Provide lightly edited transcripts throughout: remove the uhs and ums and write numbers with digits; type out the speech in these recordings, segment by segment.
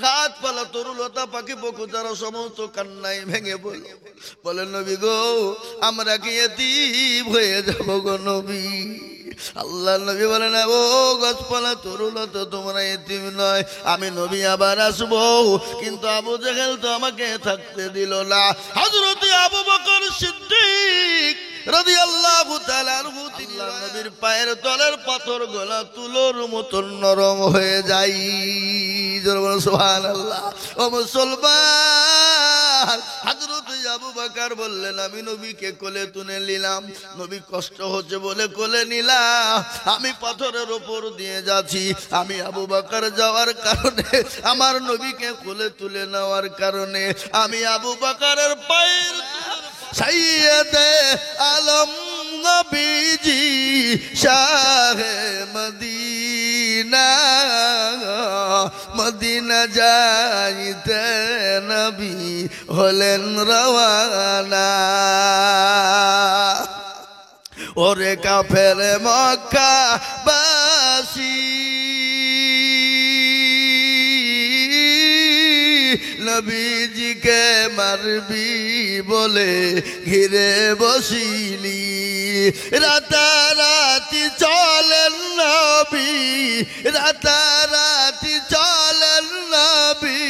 গাছপালা তরুলতা পাখি পশু যারা সমস্ত কান্নায় ভেঙে বলল, বলে নবী গো আমরা কি এতিম হয়ে যাবো গো নবী? আল্লাহ নবী বলে না, ও গাছপালা তরুলতা তোমরা এতিম নয়, আমি নবী আবার আসবো। কিন্তু আবু জেহেল তো আমাকে থাকতে দিল না। হযরত আবু বকর সিদ্দিক রাদিয়াল্লাহু তাআলা আনহু আল্লাহর নবীর পায়ের তলের পাথর গলা তুলোর মতন নরম হয়ে যায়। সুবহানাল্লাহ। ও মুসলমান, হযরত আবু বকর বললেন আমি নবীকে কোলে তুলে নিলাম, নবী কষ্ট হচ্ছে বলে কোলে নিলাম, আমি পাথরের উপর দিয়ে যাচ্ছি। আমি আবু বকর যাওয়ার কারণে, আমার নবীকে কোলে তুলে নেওয়ার কারণে আমি আবু বকরের পায়ের সৈয়দে আলম নবীজি শাহে মদিনা, মদিনা যাইতে নবী হলেন রওয়ানা। ওরে কাফের মক্কা বাসী নবীজিকে মারবি বলে ঘিরে বসিলি, রাতারাতি চলেন নবী, রাতারাতি চলেন নবী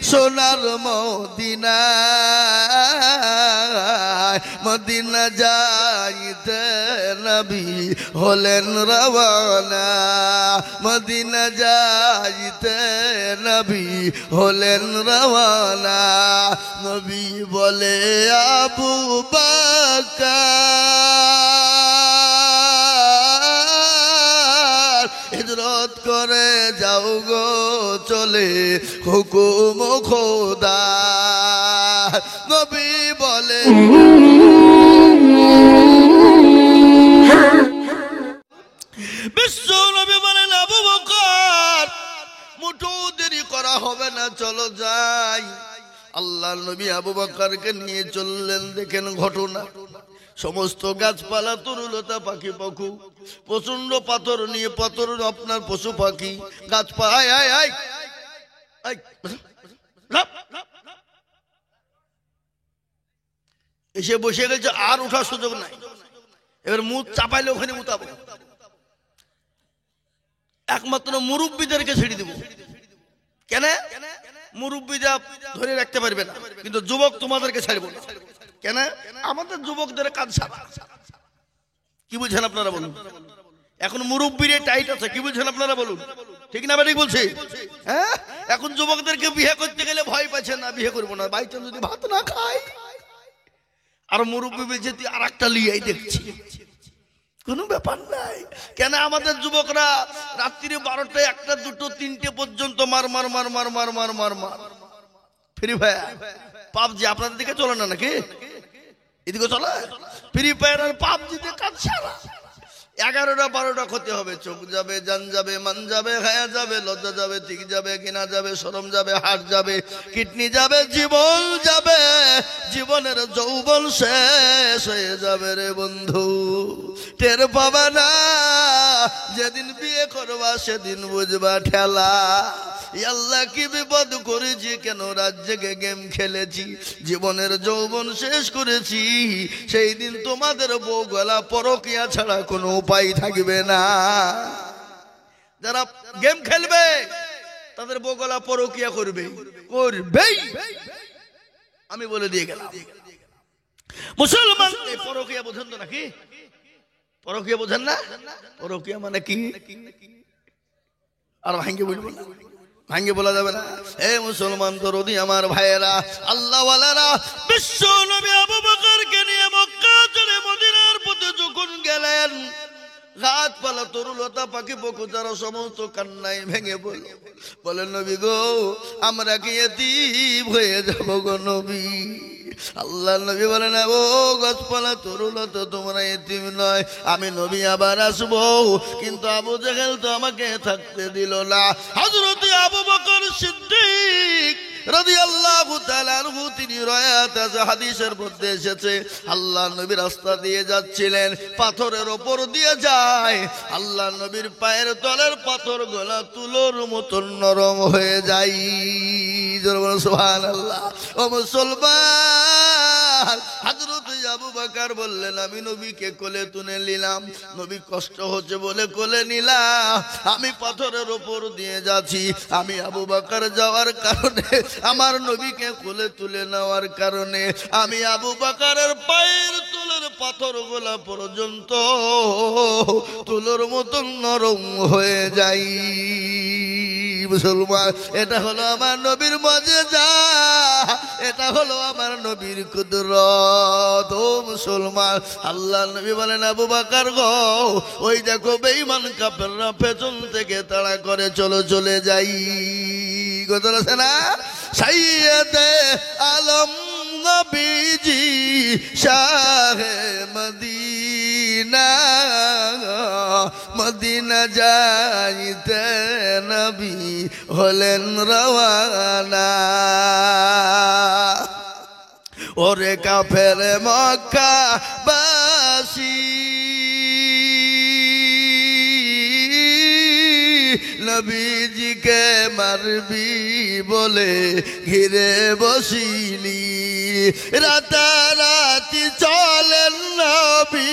সোনার মদিনায়, মদিনা যাইতে নবী হলেন রওয়ানা, মদিনা যাইতে নবী হলেন রওয়ানা। নবী বলে আবু বকর হিজরত করে যাও গো চলে হুকুম খোদা। নবী বলে বিশ্ব নবী বলেন আবু বকর মুঠো দেরি করা হবে না, চলো যাই। আল্লাহ নবী আবু বকরকে নিয়ে চললেন। দেখেন ঘটনা, সমস্ত গাছপালা তরুলতা পাখি পশু প্রচন্ড পাথর নিয়ে, পাথর আপনার পশু পাখি গাছপালা এসে বসে গেছে, আর ওঠার সুযোগ নাই। এবার মুখ চাপাইলে ওখানে মুতাবো, একমাত্র মুরব্বীদেরকে ছেড়ে দেব। কেন? মুরব্বীরা ধরে রাখতে পারবে না, কিন্তু যুবক তোমাদেরকে ছাড়ব না। কেন? আমাদের যুবকদের কাজ সারা। কি বুঝছেন আপনারা বলুন? এখন মুরব্বীর টাইট আছে, কি বুঝছেন আপনারা বলুন? ঠিক না ঠিক বলছি? হ্যাঁ, এখন যুবকদেরকে বিয়ে করতে গেলে ভয় পাচ্ছেন না, বিয়ে করবো না, বাইচান যদি ভাত না খায়। আর মুরব্বী বলছে তুই আর একটা লিয়াই দেখছি, কোনো ব্যাপার নাই। কেন? আমাদের যুবকরা রাত্রি 12টা 1টা 2টো 3টে পর্যন্ত মার মার মার মার মার মার মার মার ফ্রি ফায়ার পাবজি। আপনাদের দিকে চলে না নাকি? এদিকে চলে ফ্রি ফায়ার আর পাবজিতে কাজ সারা। 11টা 12টা ক্ষতি হবে, চোখ যাবে, জান যাবে, মান যাবে, হায়া যাবে, লজ্জা যাবে, ঠিক যাবে, কিনা যাবে, শরম যাবে, হাট যাবে, কিডনি যাবে, জীবন যাবে, জীবনের যৌবন শেষ হয়ে যাবে রে বন্ধু। টের পাবা না, যেদিন বিয়ে করবা সেদিন বুঝবা ঠেলা। আল্লাহ কি বিপদ করেছি, কেন রাত জেগে গেম খেলেছি, জীবনের যৌবন শেষ করেছি। সেই দিন তোমাদের বউ গলা পরকিয়া ছাড়া কোনো উপায় থাকবে না। যারা গেম খেলবে তাদের বউ গলা পরকিয়া করবে, করবেই। আমি বলে দিয়ে গেলাম। মুসলমান পরকিয়া বোঝেন তো নাকি? পরকিয়া বোঝেন না? পরকিয়া মানে কি? আর ভাঙ্গে বলবো না, ভাঙ্গে বলা যাবে না। হে মুসলমান দরদি আমার ভাইয়েরা, আল্লাহ ওয়ালারা, বিশ্ব নবী আবু বকরকে নিয়ে মক্কা ছেড়ে মদিনার পথে যখন গেলেন, গাছপালা তরুলতা পাখি পশু যারা সমস্ত কান্নায় ভেঙে বলল, বলে নবী গো আমরা কি এতিম হয়ে যাবো গো নবী? আল্লাহ নবী বলে না, ও গাছপালা তরুলতা তোমরা এতিম নয়, আমি নবী আবার আসবো। কিন্তু আবু জেহেল তো আমাকে থাকতে দিল না। হযরত আবু বকর সিদ্দিক রাদিয়াল্লাহু তাআলা আনহু তিনি রায়াত আছে হাদিসের মধ্যে এসেছে আল্লাহ নবী রাস্তা দিয়ে যাচ্ছিলেন পাথরের উপর দিয়ে যায় আল্লাহ নবীর পায়ের তলের পাথর গোলা তুলোর মতন নরম হয়ে যায় সুবহানাল্লাহ ও মুসলমান হযরত আবু বকর বললেন আমি নবীকে কোলে তুলে নিলাম নবী কষ্ট হচ্ছে বলে কোলে নিলাম আমি পাথরের উপর দিয়ে যাচ্ছি আমি আবু বকর যাওয়ার কারণে আমার নবীকে কোলে তুলে নেওয়ার কারণে আমি আবু বকরের পায়ের তলের পাথরগুলো পর্যন্ত তুলোর মতন নরম হয়ে যাই মুসলমান এটা হলো আমার নবীর মুজিজা এটা হলো আমার নবীর কুদরত ও মুসলমান আল্লাহ নবী বলেন আবু বকর গো ওই দেখো বেঈমান কাফেররা পেছন থেকে তাড়া করে চলে যাই কথা আছে না সাইয়্যিদে আলম নবীজি শাহে মদিনা মদিনা যাইতে নবী হলেন রওয়ানা ওরে কাফের মক্কা বাসী নবীজিকে মারবি বলে ঘিরে বসিলি রাতারাতি চলেন নবী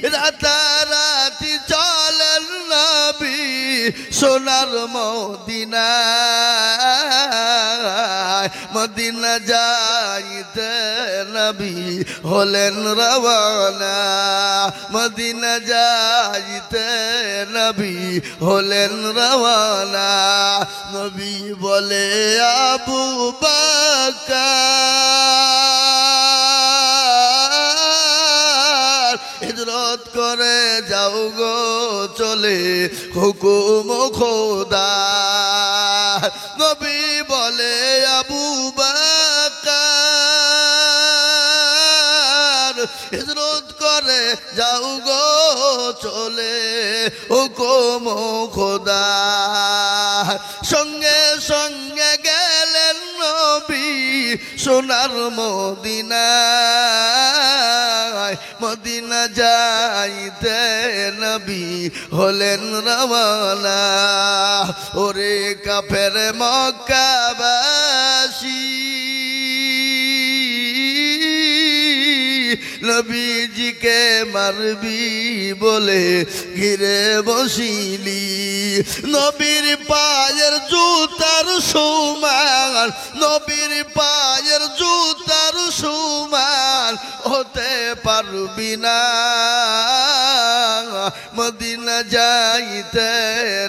রাতারাতি চলেন নবী সোনার মদিনায় মদিনা যাইতে নবী হলেন রওয়ানা মদিনা যাইতে নবী হলেন রওয়ানা নবী বলে আবু বকর হিজরত করে যাও গো চলে হুকুম খোদা নবী বলে আবু বকর হিজরত করে যাও গো চলে হুকুম খোদা সঙ্গে সঙ্গে গেলেন নবী সোনার মদিনায় মদিনা যাইতে নবী হলেন রওয়ানা ওরে কাফের মক্কাবাসী নবীজিকে মারবি বলে ঘিরে বসিলি নবীর পায়ের জুতার সমান নবীর পায়ের জুতার সমান হতে পারবি না মদিনা যাইতে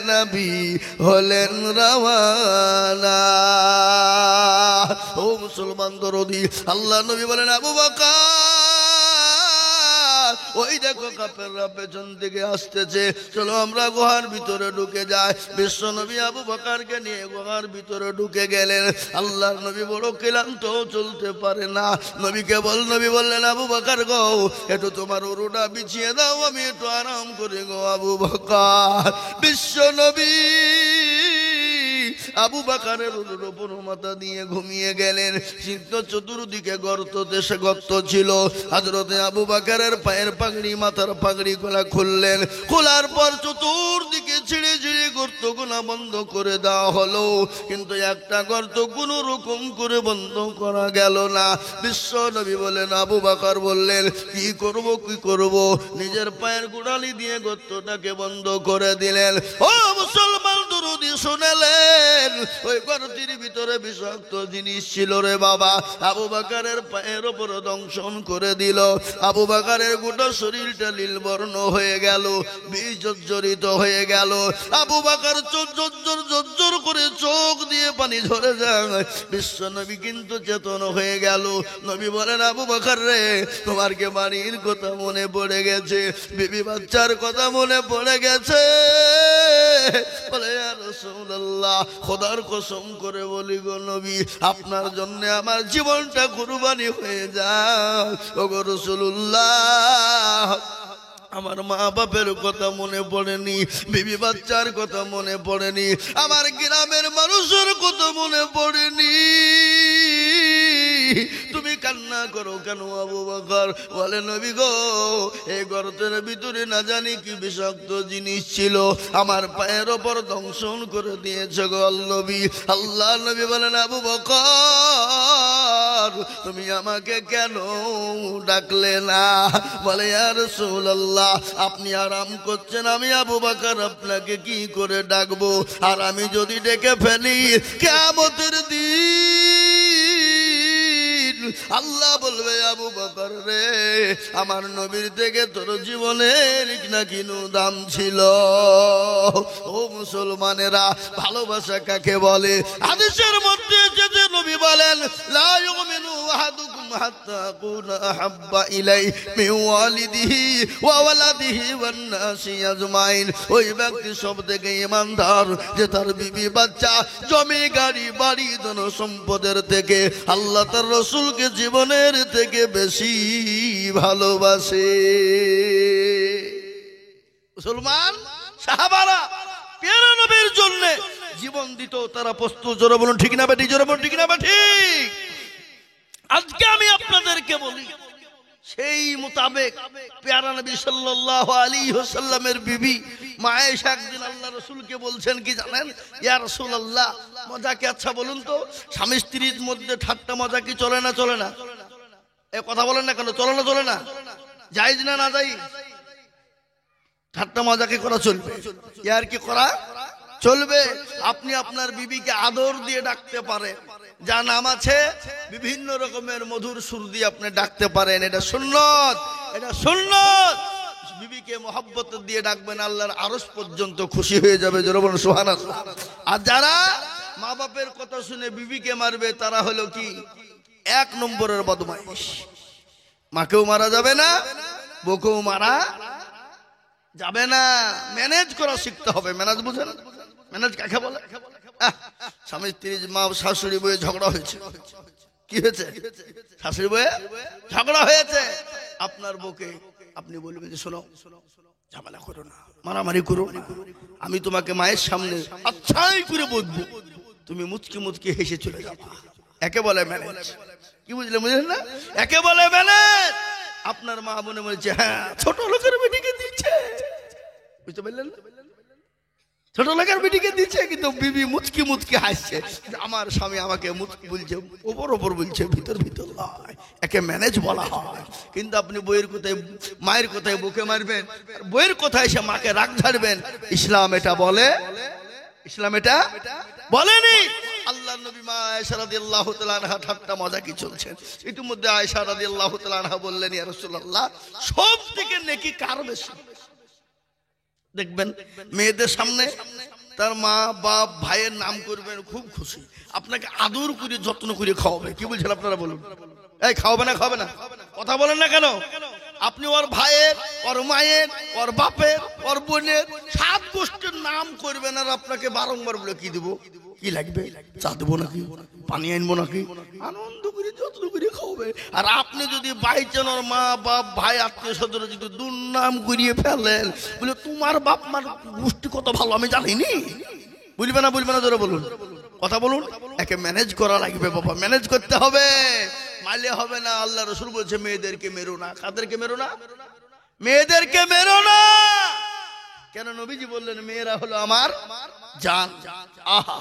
নবী হলেন রওয়ানা ও মুসলমান দরদি আল্লাহ নবী বলেন আবু বকর ওই দেখো কাফেররা পেছন থেকে আসতেছে চলো আমরা গুহার ভিতরে ঢুকে যাই বিশ্ব নবী আবু বকরকে নিয়ে গুহার ভিতরে ঢুকে গেলেন আল্লাহর নবী বড় ক্লান্ত চলতে পারে না নবীকে নবী বললেন আবু বকর গো একটু তোমার উরুটা বিছিয়ে দাও আমি একটু আরাম করি গো আবু বকর বিশ্ব নবী আবু বকরের উপর মাথা দিয়ে ঘুমিয়ে গেলেন সিদ্ধ চতুর্দিকে গর্ত ছিল হযরতে আবু বকরের পায়ের পাগড়ি মাথার পাগড়ি গুলা খুললেন খোলার পর চতুর্দিকে ছিঁড়ে ছিঁড়ে গর্তগুলা বন্ধ করে দেওয়া হলো কিন্তু একটা গর্ত কোন রকম করে বন্ধ করা গেল না বিশ্ব নবী বলেন আবু বকর বললেন কি করব নিজের পায়ের গোড়ালি দিয়ে গর্তটাকে বন্ধ করে দিলেন ও মুসলমান দরুদি শুনেলেন ওই গর্তের ভিতরে বিষাক্ত জিনিস ছিল রে বাবা আবু বকরের পায়ের উপর দংশন করে দিল আবু বকরের গোটা শরীরটা নীল বর্ণ হয়ে গেল বিষ জর্জরিত হয়ে গেল আবু বকর জর্জর করে চোখ দিয়ে পানি ঝরে যায় বিশ্ব নবী কিন্তু চেতন হয়ে গেল নবী বলেন আবু বকর রে তোমার কে বাড়ির কথা মনে পড়ে গেছে বিবি বাচ্চার কথা মনে পড়ে গেছে বলে ইয়া রাসূলুল্লাহ খোদার কসম করে বলি গো নবী আপনার জন্য আমার জীবনটা কুরবানি হয়ে যায় ওগো রাসূলুল্লাহ আমার মা বাপের কথা মনে পড়েনি বিবি বাচ্চার কথা মনে পড়েনি আমার গ্রামের মানুষের কথা মনে পড়েনি কান্না করো কেন আবু বকর? বলে নবী গো, এই গর্তের ভিতরে না জানি কি বিষাক্ত জিনিস ছিল, আমার পায়ের ওপর দংশন করে দিয়েছে গো নবী। আল্লাহ নবী বলেন আবু বকর তুমি আমাকে কেন ডাকলে না? বলে ইয়া রাসূলুল্লাহ আপনি আরাম করছেন, আমি আবু বকর আপনাকে কি করে ডাকবো? আর আমি যদি ডেকে ফেলি কিয়ামতের দিন আল্লাহ বলবে আবু বকর রে, আমার নবীর থেকে তোর জীবনের নাকি দাম ছিল। ও মুসলমানেরা, ভালোবাসা কাকে বলে? হাদিসের মধ্যে যে নবী বলেন লা ইউমিনু আহাদুকুম হাত্তা আকুনা আহাব্বা ইলাইহি মিন ওয়ালিদিহি ওয়া ওয়ালাদিহি ওয়ান নাসি আজমাইন। ওই ব্যক্তি সব থেকে ঈমানদার যে তার বিবি বাচ্চা জমি গাড়ি বাড়ি ধন সম্পদের থেকে আল্লাহ তার রাসূলকে জীবনের থেকে বেশি ভালোবাসে। মুসলমান সাহাবারা প্যারা নবীর জন্য জীবন দিত, তারা প্রস্তুত। জোরে বলুন ঠিক না বেটি? জোরে বলুন ঠিক না বেটি? আজকে আমি আপনাদেরকে বলি সেই মোতাবেক প্যারা নবী সাল্লাল্লাহু আলাইহি ওয়াসাল্লামের বিবি মা আয়েশা একদিন আল্লাহ রাসূলকে বলছেন কি জানেন? ইয়া রাসূলুল্লাহ মজা কি আচ্ছা বলুন তো, স্বামী স্ত্রীর মধ্যে ঠাট্টা মজা কি চলে না চলে না? এ কথা বলেন না কেন? চলে না চলে না? জায়েজ না না জায়েজ? ঠাট্টা মজা কি করা চলবে? ইয়ার কি করা চলবে? আপনি আপনার বিবিকে আদর দিয়ে ডাকতে পারেন, যা নাম আছে বিভিন্ন রকমের মধুর সুর দিয়ে আপনি ডাকতে পারেন, এটা সুন্নত, এটা সুন্নত। বিবিকে মহব্বত দিয়ে ডাকবেন, আল্লাহর আরশ পর্যন্ত খুশি হয়ে যাবে। জোরে বলুন সুবহানাল্লাহ। আর যারা মা বাপের কথা শুনে বিবিকে মারবে তারা হলো কি এক নম্বরের বদমাইশ। মাকেও মারা যাবে না, বউকেও মারা যাবে না। ম্যানেজ করা শিখতে হবে। ম্যানেজ বুঝেন? ম্যানেজ কাকে বলে? স্বামী স্ত্রী মা শাশুড়ি বয়ে ঝগড়া হয়েছে। কি হয়েছে? শাশুড়ি বয়ে ঝগড়া হয়েছে। আপনার বউকে আপনি বলবেন যে শোনো, ঝামেলা করো না, মারামারি করো না, আমি তোমাকে মায়ের সামনে আচ্ছাই করে বলবো, তুমি মুচকি মুচকি হেসে চলে যাবা। একে বলে ম্যানেজ। কি বুঝলে? বুঝলেন না? একে বলে ম্যানেজ। আপনার মা মনে বলছে হ্যাঁ ছোট লোকের বেটিকে দিচ্ছে, বুঝতে পারলেন? ছোট লোকের বেটিকে দিচ্ছে, কিন্তু বিবি মুচকি মুচকি হাসছে। আমার স্বামী আমাকে মুচকি বলছে, ওপর ওপর বলছে, ভিতর ভিতর নয়। একে ম্যানেজ বলা হয়। কিন্তু আপনি বইয়ের কোথায় মায়ের কোথায় বুকে মারবেন, বইয়ের কোথায় সে মাকে রাগ ঝাড়বেন। ইসলাম এটা বলে? ইসলাম এটা বলেনি। আল্লাহ নবী মা আয়েশা রাদিয়াল্লাহু তাআলা আনহা ঠাট্টা মজা কি চলছেন, ইতিমধ্যে আয়েশা রাদিয়াল্লাহু তাআলা আনহা বললেন ইয়া রাসূলুল্লাহ সব থেকে নেকি কার বেশি? দেখবেন মেয়েদের সামনে তার মা বাপ ভাইয়ের নাম করবেন, খুব খুশি, আপনাকে আদর করে যত্ন করে খাওয়াবে। কি বলছেন আপনারা বলুন? এই খাওয়াবে না? খাওয়াবে না? কথা বলেন না কেন? আপনি ওর ভাইয়ের, ওর মায়ের, ওর বাপের, ওর বোনের 7 গোষ্ঠীর নাম করবেন, আর আপনাকে বারংবার বলে কি দেবো, কি লাগবে, চা দেবো নাকি, পানি আনবো নাকি, আনন্দ করে যত্ন করে খাওয়াবে। আর আপনি যদি বাইচান ওর মা বাপ ভাই আত্মীয় স্বজন যদি দুর্নাম করিয়ে ফেলেন, বলে তোমার বাপ মার গোষ্ঠী কত ভালো আমি জানিনি, বুঝবে না? বুঝবে না? জোরে বলুন, কথা বলুন। একে ম্যানেজ করা লাগবে বাবা, ম্যানেজ করতে হবে, মাইলে হবে না। আল্লাহ রাসূল বলছে মেয়েদেরকে মেরো না। কাদেরকে মেরো না? মেয়েদেরকে মেরো না। কেন? নবীজি বললেন মেয়েরা হলো আমার জান। আহা,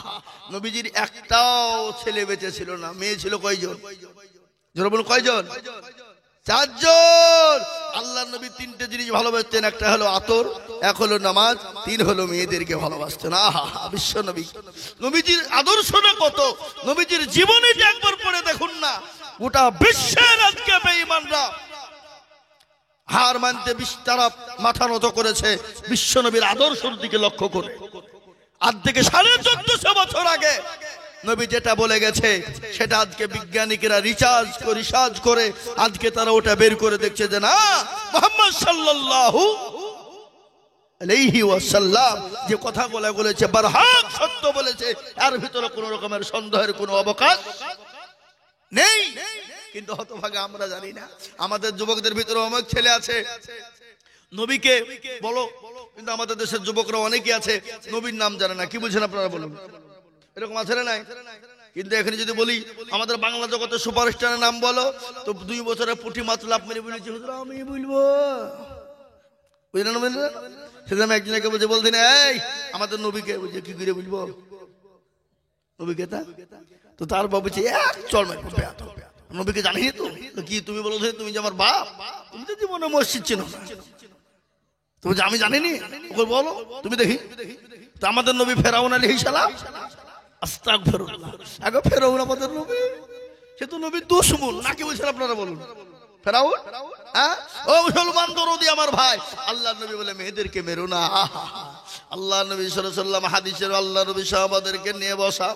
নবীজির একটাও ছেলে বেঁচে ছিল না, মেয়ে ছিল কয়জন? জোরে বলুন কয়জন? 4 জন। আল্লাহ নবী 3টে জিনিস ভালোবাসতেন, একটা হলো আতর, এক হলো নামাজ, 3 হলো মেয়েদেরকে ভালোবাসতেন। আহা, বিশ্ব নবী। নবীজির আদর্শটা কত, নবীজির জীবনীটা একবার পড়ে দেখুন না। গোটা বিশ্বের আজকে বেঈমানরা হার মানতে তারা মাথা নত করেছে বিশ্ব নবীর আদর্শের দিকে লক্ষ্য করে। আজ থেকে 1450 বছর আগে নবী যেটা বলে গেছে সেটা আজকে বিজ্ঞানীরা রিসার্চ করে আজকে তারা ওটা বের করে দেখছে যে না, মুহাম্মদ সাল্লাল্লাহু আলাইহি ওয়াসাল্লাম যে কথাগুলো বলেছে বারহাক সত্য বলেছে, এর ভিতরে কোনো রকমের সন্দেহের কোনো অবকাশ নেই। কিন্তু হতভাগা আমরা জানি না। আমাদের যুবকদের ভিতরে অনেক ছেলে আছে নবীকে বলো, কিন্তু আমাদের দেশের যুবকরা অনেকেই আছে নবীর নাম জানে না। কি বলছেন আপনারা বলুন? এরকম আছে না নাই? কিন্তু এখানে যদি বলি আমাদের বাংলা জগতের সুপারস্টারের নাম বলো, তো 2 বছরে পুঁটি মাছ লাভ মেরে বলেছি হুজুর আমি বলবো, বুঝলেন বুঝলেন। সেদিন আমি একজনকে বলছি এই আমাদের নবীকে বলছে কি করে বলবো নবীকে, তা তো তার বাবা বলছে চল নবীকে জানিনি তো কি তুমি বলো তুমি যে আমার বাপ, তুমি তো জীবনে মসজিদ চিনো না, তুমি যে আমি জানিনি বলো তুমি দেখি। তো আমাদের নবী ফেরাউন আলাইহিস সালাম, আস্তাগফিরুল্লাহ, আগে ফেরাউন আমাদের নবী, সে তো নবীর দুশমন নাকি বলছেন আপনারা বলুন ফেরাউন। হ্যাঁ ও মুসলমান দরদি আমার ভাই, আল্লাহ নবী বলে মেয়েদেরকে মেরো না। আল্লাহ নবী সাল্লাল্লাহু আলাইহি ওয়াসাল্লাম হাদিসের আল্লাহ নবী সাহাবাদেরকে নিয়ে বসা,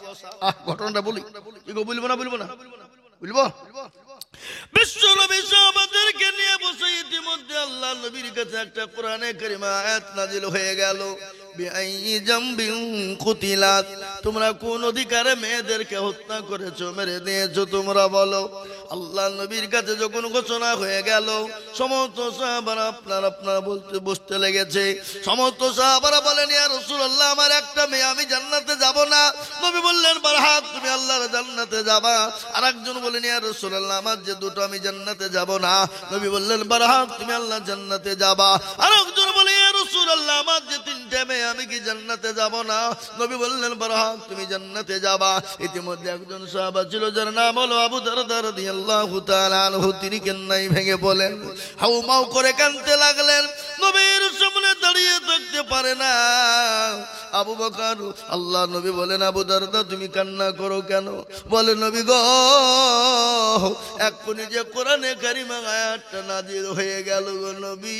ঘটনাটা বলি কি গো, বলবো না বলবো বিশ্ব নবী সাহাবাদেরকে নিয়ে বসে ইতিমধ্যে আল্লাহ নবীর কাছে একটা কোরআনে কারিমা আয়াত নাযিল হয়ে গেল, তোমরা কোন অধিকারে মেয়েদেরকে হত্যা করেছো, মেরে দিয়েছো তোমরা বলো। আল্লাহ নবীর কাছে যখন ঘোষণা হয়ে গেল, সমস্ত সাহাবারা আপনারা বলতে বসতে লেগেছে। সমস্ত সাহাবারা বলেন ইয়া রাসূলুল্লাহ আমার একটা মেয়ে, আমি জান্নাতে যাব না। নবী বললেন বারহাক তুমি আল্লাহর জান্নাতে যাবা। আর একজন বলেন ইয়া রাসূলুল্লাহ আমার যে দুটো আমি জান্নাতে যাব না। নবী বললেন বারহাক তুমি আল্লাহর জান্নাতে যাবা। আর একজন বলে ইয়া রাসূলুল্লাহ আমার যে 3টে মেয়ে আমি কি জান্নাতে যাব না। নবী বললেন বারহাক তুমি জান্নাতে যাবা। ইতিমধ্যে একজন সাহাবা ছিল যার নাম হলো আবু দারদা রাদিয়াল্লাহু তাআলা আনহু, তিনি কান্নায় ভেঙে বলেন হাউমাউ করে কাঁদতে লাগলেন, নবীর সামনে দাঁড়িয়ে থাকতে পারে না। আবু বকর, আল্লাহ নবী বলেন আবু দারদা তুমি কান্না করো কেন? বলে নবী গো এক্ষুনি যে কোরআনে কারিমা আয়াতটা নাযিল হয়ে গেল গো নবী,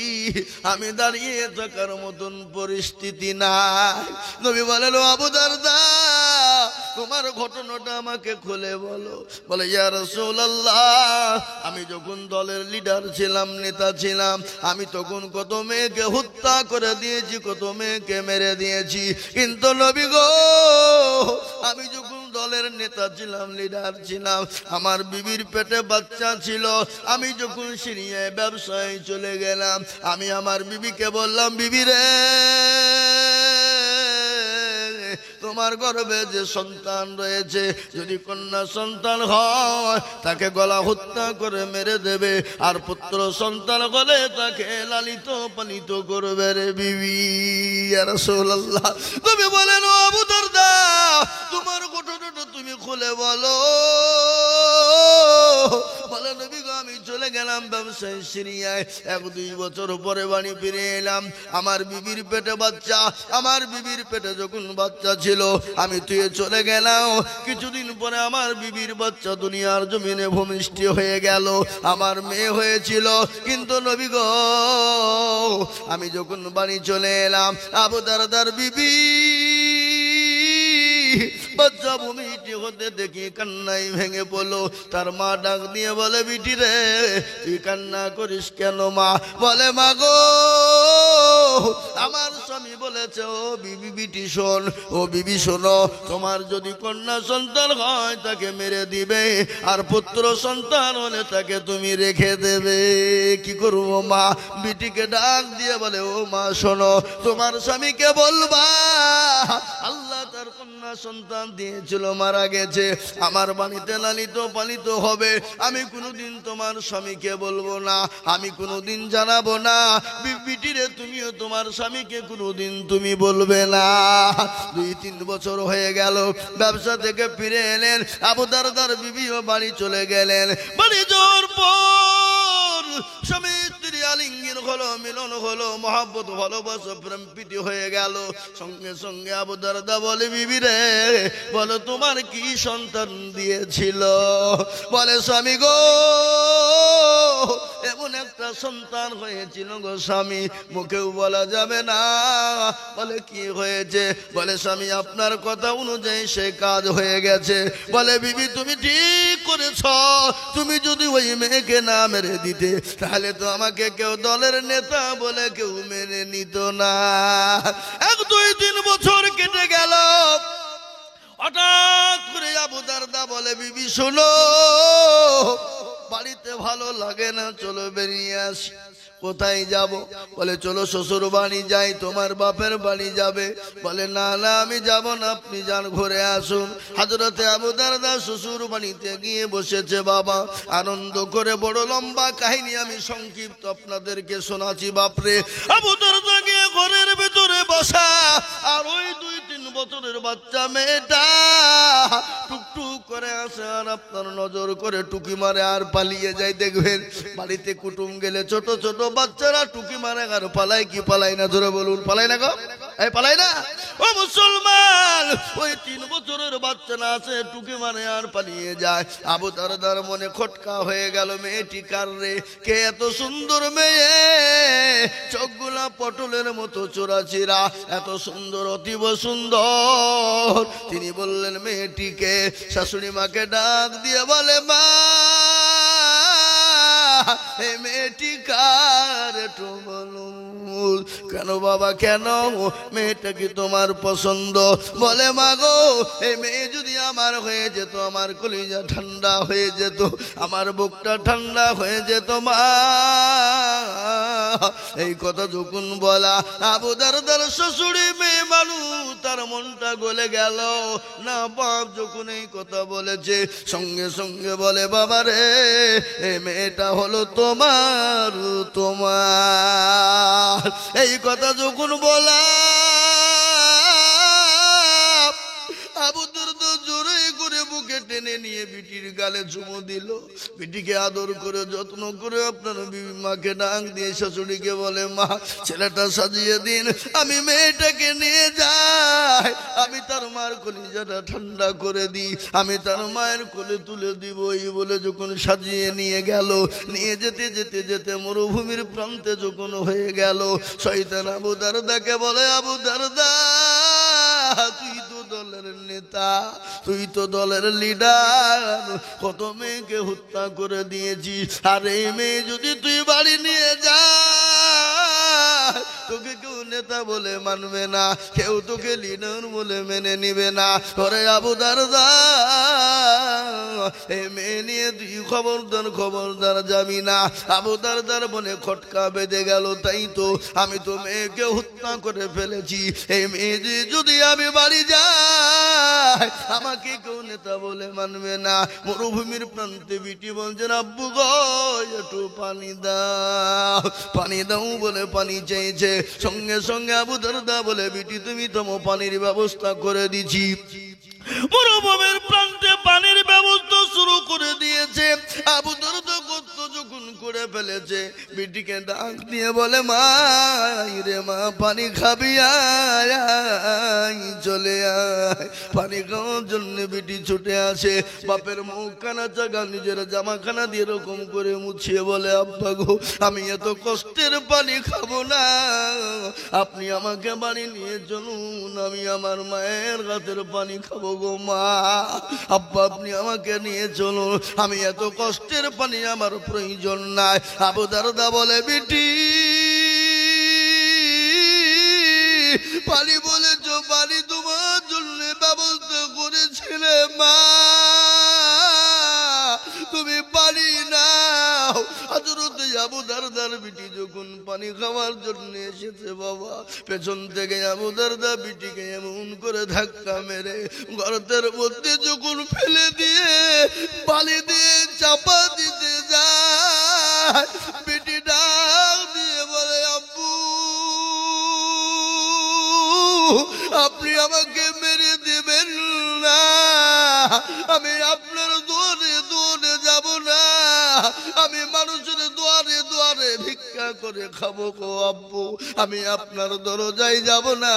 আমি দাঁড়িয়ে থাকার মতন পরিস্থিতি নাই। নবী বলেন আবু দারদা তোমার ঘটনাটা আমাকে খুলে বলো। বলে ইয়া রাসূলুল্লাহ আমি যখন দলের লিডার ছিলাম, নেতা ছিলাম, আমি তখন কত মেয়েকে হত্যা করে দিয়েছি, কত মেয়েকে মেরে দিয়েছি। কিন্তু নবী গো আমি যখন দলের নেতা ছিলাম, লিডার ছিলাম, আমার বিবির পেটে বাচ্চা ছিল। আমি যখন সিরিয়ায় ব্যবসায় চলে গেলাম, আমি আমার বিবিকে বললাম বিবি রে তোমার গর্ভে যে সন্তান রয়েছে যদি কন্যা সন্তান হয় তাকে গলা হত্যা করে মেরে দেবে, আর পুত্র সন্তান হলে তাকে লালিত পালিত করবে রে বিবি। ইয়া রাসূলুল্লাহ তুমি বলেন ও আবু দারদা তোমার ঘটনাটা তুমি খুলে বলো। বলে নবী গো আমি চলে গেলাম ব্যবসায় সিরিয়ায়, 1-2 বছর পরে বাড়ি ফিরে এলাম। আমার বিবির পেটে বাচ্চা, আমার বিবির পেটে যখন বাচ্চা ছিল আমি তুই চলে গেলাম। কিছুদিন পরে আমার বিবির বাচ্চা দুনিয়ার জমিনে ভূমিষ্ঠ হয়ে গেল, আমার মেয়ে হয়েছিল। কিন্তু নবী গো আমি যখন বাড়ি চলে এলাম, আবু দারদার বিবি বাচ্চা ভূমিষ্ঠ হতে দেখি কান্নাই ভেঙে পড়লো। তার মা ডাক দিয়ে বলে বিটি রে তুই কান্না করিস কেন মা? বলে মা গো আমার স্বামী বলেছে ও বিবি বিটি শোন, ও বিবি শোনো, তোমার যদি কন্যা সন্তান হয় তাকে মেরে দিবে, আর পুত্র সন্তান হলে তাকে তুমি রেখে দেবে। কি করবো মা? বিটিকে ডাক দিয়ে বলে ও মা শোনো, তোমার স্বামীকে বলবা আল্লাহ তার কন্যা সন্তান দিয়েছিল মারা গেছে, আমার বাড়িতে লালিত পালিত হবে। আমি কোনোদিন তোমার স্বামীকে বলবো না, আমি কোনোদিন জানাবো না। বিটিরে তুমিও তোমার স্বামীকে কোনোদিন তুমি বলবে না। 2-3 বছর হয়ে গেল, ব্যবসা থেকে ফিরে এলেন, আবু দারদার বিবিও বাড়ি চলে গেলেন। বাড়ি যাওয়ার পর স্বামী স্ত্রী আলিঙ্গন হলো, মিলন হলো, মহব্বত ভালোবাসা প্রেম প্রীতি হয়ে গেল। সঙ্গে সঙ্গে আবু দারদা বলে বিবি রে বলো তোমার কি সন্তান দিয়েছিল? বলে স্বামী গো এমন একটা সন্তান হয়েছিল গো স্বামী, মুখেও বলা যাবে না। বলে কি হয়েছে? বলে স্বামী আপনার কথা অনুযায়ী সে কাজ হয়ে গেছে। বলে বিবি তুমি ঠিক করেছ, তুমি যদি ওই মেয়েকে না মেরে দিতে তাহলে তো আমাকে কেউ দলের নেতা বলে কেউ মেনে নিত না। 1-2-3 বছর কেটে গেল। হঠাৎ করে আবু দারদা বলে বিবি শোনো বাড়িতে ভালো লাগে না, চলো বেরিয়ে আসি। কোথায় যাব? বলে চলো শ্বশুর বাড়ি যাই। তোমার বাপের বাড়ি যাবে? বলে না না আমি যাব না, আপনি যান ঘুরে আসুন। হযরতে আবু দারদা শ্বশুর বাড়িতে গিয়ে বসেছে। বাবা আনন্দ করে বড় লম্বা কাহিনী আমি সংক্ষিপ্ত আপনাদেরকে শোনাচ্ছি। বাপরে, আবু দারদা গিয়ে ঘরের ভেতরে বসা, আর ওই 2-3 বছরের বাচ্চা মেয়েটা টুকটুক করে আসে, আর আপনার নজর করে টুকি মারে আর পালিয়ে যায়। দেখবেন বাড়িতে কুটুম গেলে ছোট ছোট বাচ্চারা টুকি মারে আর পালায়। কি পালায় না? ধরে বলুন, পালায় না গো? এই পালায় না? ও মুসলমান, ওই 3 বছরের বাচ্চা না আছে, টুকি মারে আর পালিয়ে যায়। আবু দারদার মনে খটকা হয়ে গেল, মেয়েটি কার রে? কে এত সুন্দর মেয়ে, চোখগুলা পটলের মতো চোরাচিরা, এত সুন্দর, অতীব সুন্দর। তিনি বললেন মেয়েটিকে, শাশুড়ি মাকে ডাক দিয়ে বলে, মা এই মেয়েটি কার একটু বলুন। কেন বাবা কেন? মেয়েটা কি তোমার পছন্দ? বলে মা গো, এই মেয়ে যদি আমার হয়ে যেত, আমার কলিজা ঠান্ডা হয়ে যেত, আমার বুকটা ঠান্ডা হয়ে যেত মা। এই কথা যখন বলা, আবু দারদার শ্বশুরি মেয়ে মানুষ, তার মনটা গলে গেল না। বাপ যখন এই কথা বলেছে, সঙ্গে সঙ্গে বলে, বাবা রে, এই মেয়েটা হলো তোমার। তোমার এই কথা যখন বলা, আবু দারদা জোরে করে বুকে টেনে নিয়ে বিটির গালে চুমু দিল। বিটিকে আদর করে যত্ন করে আপনার বিবি মাকে ডাক দিয়ে শাশুড়িকে বলে, মা ছেলেটা সাজিয়ে দিন, আমি মেয়েটাকে নিয়ে যাই, আমি তার মার কলিজাটা ঠান্ডা করে দিই, আমি তার মায়ের কোলে তুলে দিব। এই বলে যখন সাজিয়ে নিয়ে গেল, নিয়ে যেতে যেতে যেতে মরুভূমির প্রান্তে যখন হয়ে গেল, শয়তান আবু দারদাকে বলে, আবু দারদা তুই তো দলের নেতা, তুই তো দলের লিডার, কত মেয়েকে হত্যা করে দিয়েছি, আর এই মেয়ে যদি তুই বাড়ি নিয়ে যা, তোকে কেউ নেতা বলে মানবে না, কেউ তোকে লিডার বলে মেনে নিবে না। ওরে আবু দারদা, এই মেয়ে নিয়ে তুই খবরদার খবরদার যাবি না। আবু দারদার মনে খটকা বেঁধে গেল, তাই তো আমি তো মেয়েকে হত্যা করে ফেলেছি, এই মেয়ে যদি আমি বাড়ি যাই, আমাকে কেউ নেতা বলে মানবে না। মরুভূমির প্রান্তে বিটি বলছেন, আব্বু গো একটু পানি দাও, পানি দাও বলে পানি চেয়েছে। সঙ্গে সঙ্গে আবু দারদা বলে, বিটি তুমি তোমার পানির ব্যবস্থা করে দিছি। মরুভূমির প্রান্তে পানির ব্যবস্থা শুরু করে দিয়েছে। আবু দারদা কত যখন করে ফেলেছে, বিটিকে ডাক দিয়ে বলে, মা রে মা, পানি খাবি? আয় চলে আয়। পানি খাওয়ার জন্য বিটি ছুটে আসে। বাপের মুখখানা জাগা নিজের জামাখানা দিয়ে এরকম করে মুছিয়ে বলে, আব্বা গো, আমি এত কষ্টের পানি খাবো না, আপনি আমাকে বাড়ি নিয়ে চলুন, আমি আমার মায়ের হাতের পানি খাবো গো মা। আব্বা আপনি আমাকে নিয়ে চলুন, আমি এত কষ্টের পানি আমার প্রয়োজন নাই। আবু দারদা বলে, বিটি পানি বলেছ, পানি তোমার জন্য ব্যবস্থা করেছিলে মা, তুমি পানি নাও। হযরতে আবু দারদার বিটি যখন পানি খাওয়ার জন্য এসেছে, বাবা পেছন থেকে আবু দারদা বিটিকে এমন করে ধাক্কা মেরে গর্তের মধ্যে যখন ফেলে দিয়ে পানি দিয়ে চাপা দিতে যায়, বিটি ডাক দিয়ে বলে, আব্বু আপনি আমাকে মেরে দেবেন না, আমি আপনার দুয়ারে দুয়ারে যাব না, আমি মানুষের দুয়ারে দুয়ারে ভিক্ষা করে খাবো গো আব্বু, আমি আপনার দরজায় যাব না,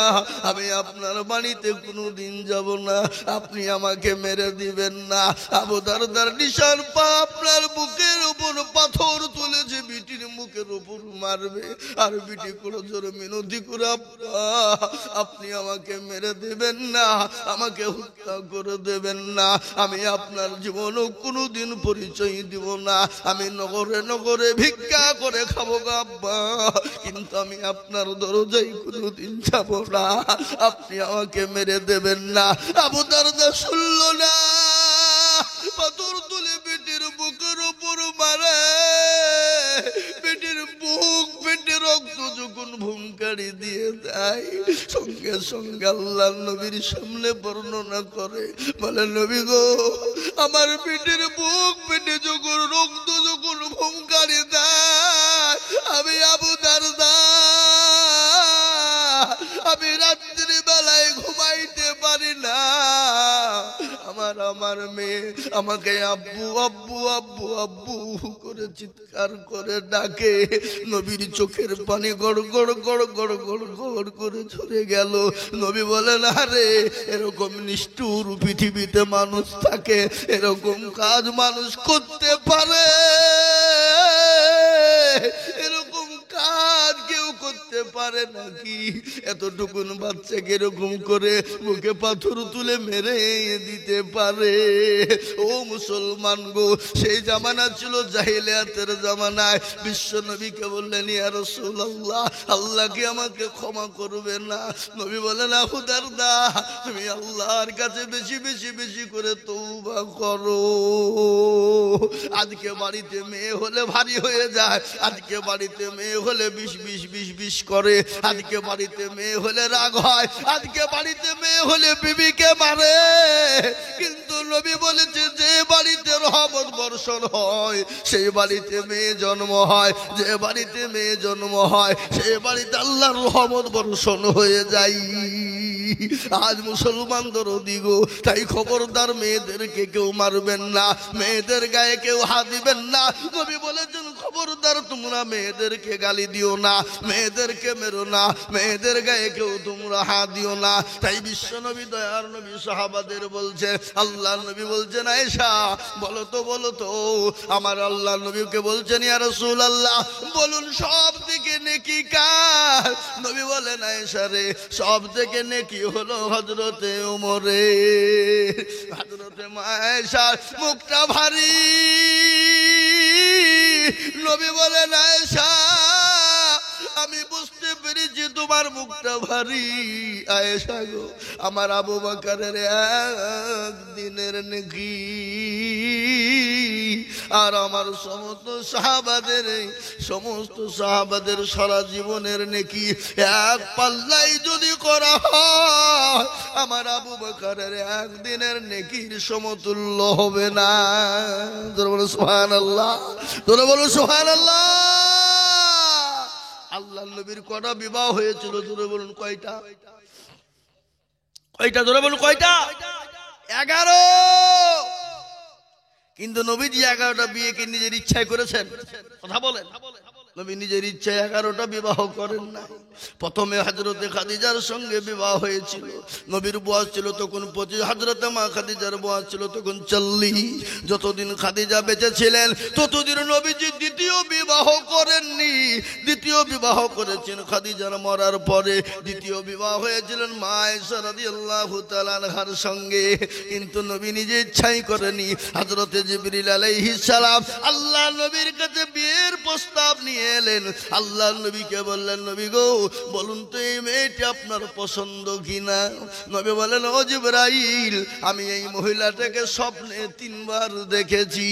আমি আপনার বাড়িতে কোনোদিন যাব না, আপনি আমাকে মেরে দিবেন না। আবু দারদার নিশান পা আপনার বুকের উপর পাথর তুলেছে, বিটির মুখের উপর মারবে, আর বিটি কোনো জোরে মিনতি করে, আব্বা আপনি আমাকে মেরে দেবেন না, আমাকে হত্যা করে দেবেন না, আমি আপনার জীবনও কোনোদিন পরিচয় দিব না, আমি নগরে নগরে ভিক্ষা করে খাবো গো আব্বা, কিন্তু আমি আপনার দরজায় কোনোদিন যাব না, আপনি আমাকে মেরে দেবেন না। আবু দারদা শুনল না, পাথর তুলে বেটির বুকের উপর মারে, বেটির বুক গাড়ি দিয়ে দেয়। সঙ্গে সঙ্গে আল্লাহ নবীর সামনে বর্ণনা করে, বলে নবী গো, আমার পেটের বুক পেটে যখন রক্ত যখন ভুমকারি দেয়, আমি আবু দারদা, আমি রাত্রি বেলায় ঘুমাইতে পারি না। আমার মেয়ে আমাকে আব্বু আব্বু আব্বু আব্বু করে চিৎকার করে ডাকে। নবীর চোখের পানি গড় গড় গড় গড় গড় গড় করে ঝরে গেল। নবী বলেন, আরে এরকম নিষ্ঠুর পৃথিবীতে মানুষ থাকে, এরকম কাজ মানুষ করতে পারে? এরকম কাজ কেউ করতে পারে নাকি? এতটুকুন বাচ্চাকে এরকম করে বুকে পাথর তুলে মেরে দিতে পারে? ও মুসলমান গো, সেই জামানা ছিল জাহিলিয়াতের জামানায়। বিশ্ব নবীকে বললেন, ইয়া রাসূলুল্লাহ, আল্লাহ কি আমাকে ক্ষমা করবে না? নবী বলেন, আবু দারদা, তুমি আল্লাহর কাছে বেশি বেশি বেশি করে তওবা করো। আজকে বাড়িতে মেয়ে হলে ভারী হয়ে যায়, আজকে বাড়িতে মেয়ে হলে বিষ বিষ বিষ বিষ করে, আজকে বাড়িতে মেয়ে হলে রাগ হয়, আজকে বাড়িতে মেয়ে হলে বিবিকে মারে। কিন্তু নবী বলেছে, যে বাড়িতে রহমত বর্ষণ হয় সেই বাড়িতে মেয়ে জন্ম হয়, যে বাড়িতে মেয়ে জন্ম হয় সেই বাড়িতে আল্লাহর রহমত বর্ষণ হয়ে যায়। আজ মুসলমানদের দিগো, তাই খবরদার মেয়েদেরকে কেউ মারবেন না, মেয়েদের গায়ে কেউ হাত দিবেন না। নবী বলেছেন, খবরদার তোমরা মেয়েদেরকে গালি দিও না, মেয়েদেরকে মেরো না, মেয়েদের গায়ে কেউ তোমরা হাত দিও না। তাই বিশ্ব নবী দয়ার নবী সাহাবাদের বলছে, আল্লাহ নবী বলছেন, আয়েশা বলো তো বলো তো, আমার আল্লাহ নবীকে বলছেন, ইয়া রাসূলুল্লাহ বলুন সব থেকে নেকি কার? নবী বলেন, আয়েশা রে, সব থেকে নেকি হলো হযরতে ওমরের। হযরতে আয়েশার মুখটা ভারী। নবী বলেন, আয়েশা আমি বুঝতে পেরেছি তোমার মুখটা ভারী। আয়েশা গো, আমার আবু বকরের একদিনের নেকি আর আমার সমস্ত সাহাবাদের সারা জীবনের নেকি এক পাল্লাই যদি করা হয়, আমার আবু বকরের একদিনের নেকির সমতুল্য হবে না। তোরা বলো সুবহানাল্লাহ, তোরা বলো সুবহানাল্লাহ। আল্লাহ নবীর কটা বিবাহ হয়েছিল? জোরে বলুন কয়টা? কয়টা? জোরে বলুন কয়টা? 11। কিন্তু নবীজি 11টা বিয়েকে নিজের ইচ্ছায় করেছেন? কথা বলেন। নবী নিজের ইচ্ছায় 11টা বিবাহ করেন না। প্রথমে হযরতে খাদিজার সঙ্গে বিবাহ হয়েছিল। নবীর বয়স ছিল তখন 25, হযরতে মা খাদিজার বয়স ছিল তখন 40। যতদিন খাদিজা বেঁচে ছিলেন ততদিন নবীজি দ্বিতীয় বিবাহ করেননি। দ্বিতীয় বিবাহ করেছেন খাদিজার মরার পরে। দ্বিতীয় বিবাহ হয়েছিলেন মা আয়েশা রাদিয়াল্লাহু তাআলা আনহার সঙ্গে, কিন্তু নবী নিজে ইচ্ছাই করেনি। হযরতে জিবরিল আলাইহিস সালাম আল্লাহ নবীর কাছে বিয়ের প্রস্তাব নিয়ে এলেন। আল্লাহ নবীকে বললেন, নবী গো বলুন তো এই মেয়েটি আপনার পছন্দ কিনা? নবী বলেন, ও জিবরাইল, আমি এই মহিলাটাকে স্বপ্নে 3 বার দেখেছি।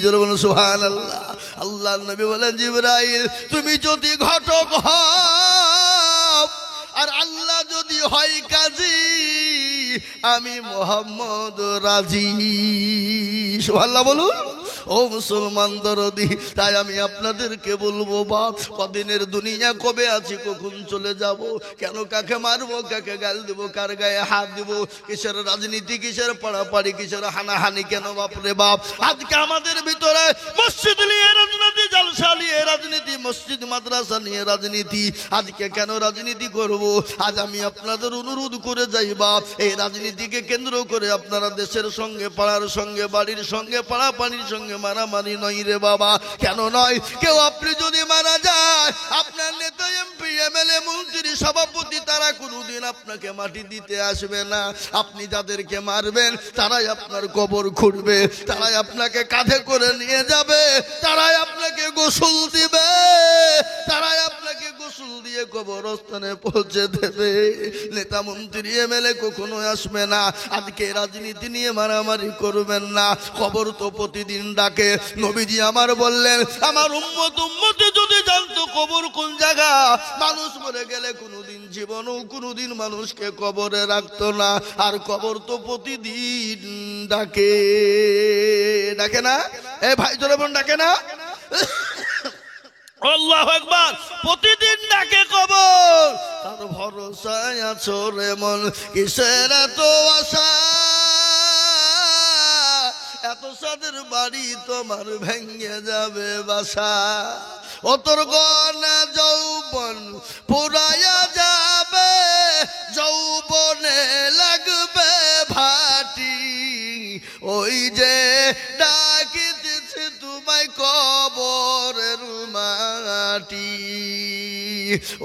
জোরে বলুন সুবহানাল্লাহ। আল্লাহ নবী বলেন, জিবরাইল তুমি যদি ঘটক হও আর আল্লাহ যদি হয় কাজী, আমি মুহাম্মদ রাজি। সুবহানাল্লাহ বলুন। ও মুসলমান দরদি, তাই আমি আপনাদেরকে বলবো, বাপ কদিনের দুনিয়া, কবে আছি কখন চলে যাব, কেন কাকে মারবো, কাকে গাল দেবো, কার গায়ে হাত দেবো, কিসের রাজনীতি, কিসের পাড়াপাড়ি, কিসের হানাহানি, কেন বাপরে বাপ? আজকে আমাদের ভিতরে মসজিদ নিয়ে রাজনীতি, জলসা নিয়ে রাজনীতি, মসজিদ মাদ্রাসা নিয়ে রাজনীতি। আজকে কেন রাজনীতি করব? আজ আমি আপনাদের অনুরোধ করে যাই, বাপ এই রাজনীতিকে কেন্দ্র করে আপনারা দেশের সঙ্গে, পাড়ার সঙ্গে, বাড়ির সঙ্গে, পাড়াপাড়ির সঙ্গে মারামারি নয় রে বাবা। কেন নয়? কেউ আপনি যদি মারা যায়, আপনার নেতা, এমপি, এমএলএ, মন্ত্রী, সভাপতি, তারা কোনোদিন আপনাকে মাটি দিতে আসবে না। আপনি যাদেরকে মারবেন তারাই আপনার কবর খুঁড়বে, তারাই আপনাকে কাঁধে করে নিয়ে যাবে, তারাই আপনাকে গোসল দিবে, তারাই আপনাকে গোসল দিবে। দিয়ে কবরস্থানে পৌঁছে দেবে। নেতা মন্ত্রী এমএলএ কখনো আসবে না। আজকে রাজনীতি নিয়ে মারামারি করবেন না। কবর তো প্রতিদিন ডাকে। নবীজি আমার বললেন, আমার উম্মতি যদি জানতো কবর কোন জায়গা, মানুষ মরে গেলে কোনোদিন জীবনও কোনোদিন মানুষকে কবরে রাখতো না। আর কবর তো প্রতিদিন ডাকে, ডাকে না? এ ভাই জোরে বোন ডাকে না? আল্লাহু আকবার। প্রতিদিন ডাকে কবর। তার ভরসায় আছো রে মন, কিসের এত আশা? এত সাদের বাড়ি তোমার ভেঙে যাবে বাসা। ও তোর গনা যৌবন পুরাইয়া যাবে, যৌবনে লাগবে ভাটি। ওই যে ডাকিতেছে তোমায় কবরের মাটি,